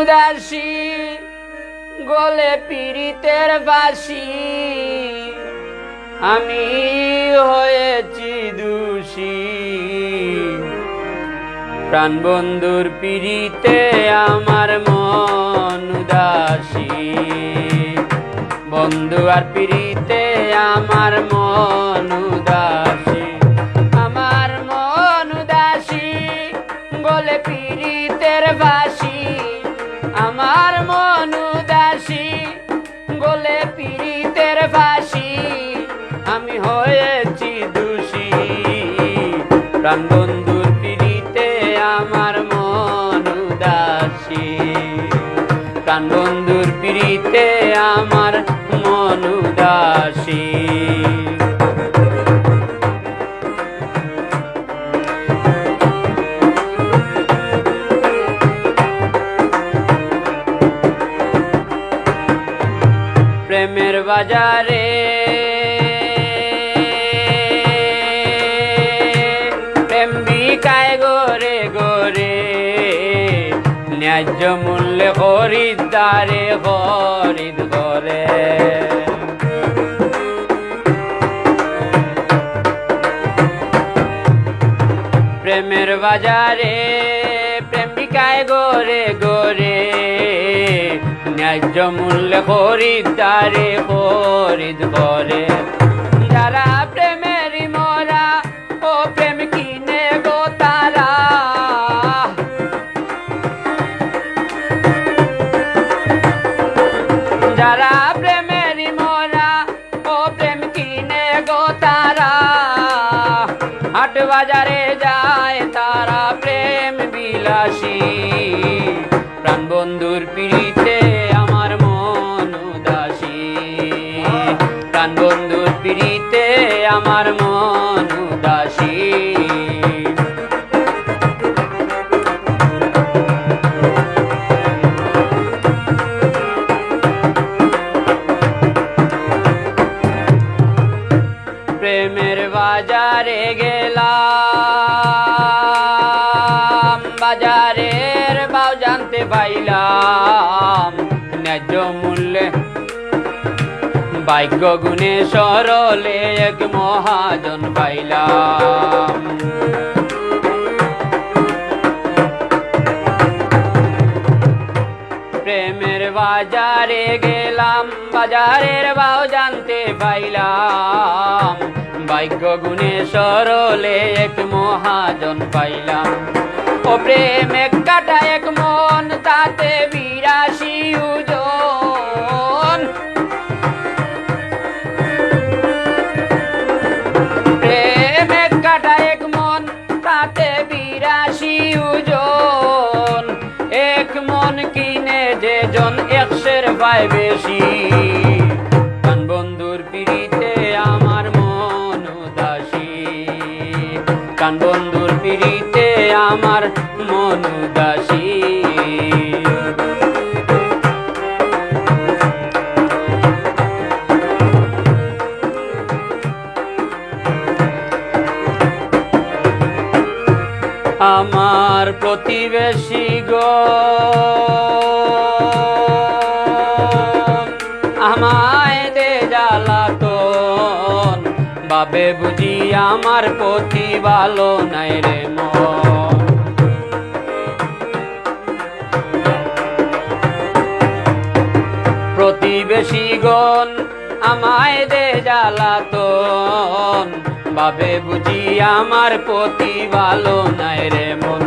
উদাসী গলে পীড়িতের বাসি আমি হয়েছি দোষী প্রাণবন্ধুর পীড়িতে আমার মন উদাসী বন্ধু আর পীড়িতে আমার মন উদাসী আমার মন উদাসী গলে পীড়িতের বাসি আমার মন উদাসী গলে পীড়িতের বাসি আমি হয়েছি দোষী প্রাণবন্ধুর পীড়িতে আমার মন উদাসী প্রাণবন্ধুর পীড়িতে আমার মন উদাসী প্রেমের বাজারে প্রেম বিকায় গোরে গোরে ন্যায্য মূল্যে খরিদ্দারে খরিদ করে প্রেমের বাজারে প্রেম বিকায় গোরে গোরে ন্যায্য মূল্যে খরিদ্দারে খরিদ করে যারা প্রেমেরই মরা ও প্রেম কিনে গো তারা যারা প্রেমেরই মরা ও প্রেম কিনে গো তারা হাট বাজারে যায় তারা প্রেম বিলাসী প্রাণবন্ধুর পীড়িতে আমার মন উদাসী প্রাণবন্ধুর পীড়িতে আমার মন উদাসী প্রেমের বাজারে গেলাম বাজারের ভাও জানতে পাইলাম ন্যায্য মূল্যে ভাগ্য গুণে সরলে এক মহাজন পাইলাম প্রেমের বাজারে গেলাম বাজারের ভাও জানতে পাইলাম ভাগ্য গুণে সরলে এক মহাজন পাইলাম ও প্রেম এক কাটা এক মন তাতে ৮২ ওজন প্রেম এক কাটা এক মন তাতে ৮২ ওজন এক মন কিনে যে জন ১০০ পায় বেশি প্রাণবন্ধুর পীড়িতে আমার মন উদাসী প্রাণবন্ধুর পীড়িতে আমার মন উদাসী আমার প্রতিবেশী গো আমায় দে জ্বালাতন বাবে বুঝি আমার পতি ভালো নাই রে মন প্রতিবেশী গণ আমায় দে জ্বালাতন বাবে বুঝি আমার পতি ভালো নাই রে মন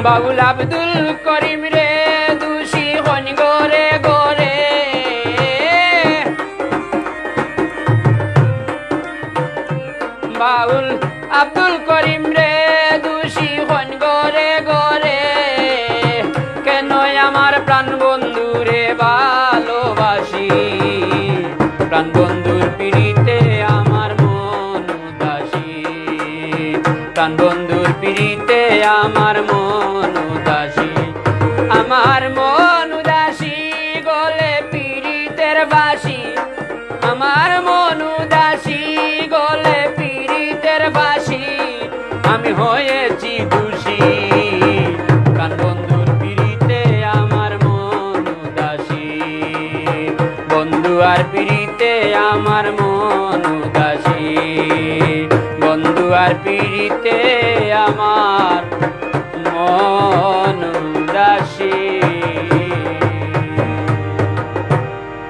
বাউল আব্দুল করিম রে দোষী হন গোরে গোরে বাউল আব্দুল করিম রে দোষী হন গোরে গোরে কেন আমার প্রাণ বন্ধু রে ভালোবাসি প্রাণ বন্ধুর পীড়িতে আমার মন উদাসী প্রাণ বন্ধুর পীড়িতে আমার মন উদাসী আমার মন উদাসী গলে পীড়িতের বাসি আমার মন উদাসী গলে পীড়িতের বাসি আমি হয়েছি দোষী প্রাণ বন্ধুর পীড়িতে আমার মন পিড়িতে আমার মন উদাসী, বন্ধু আর পিড়িতে আমার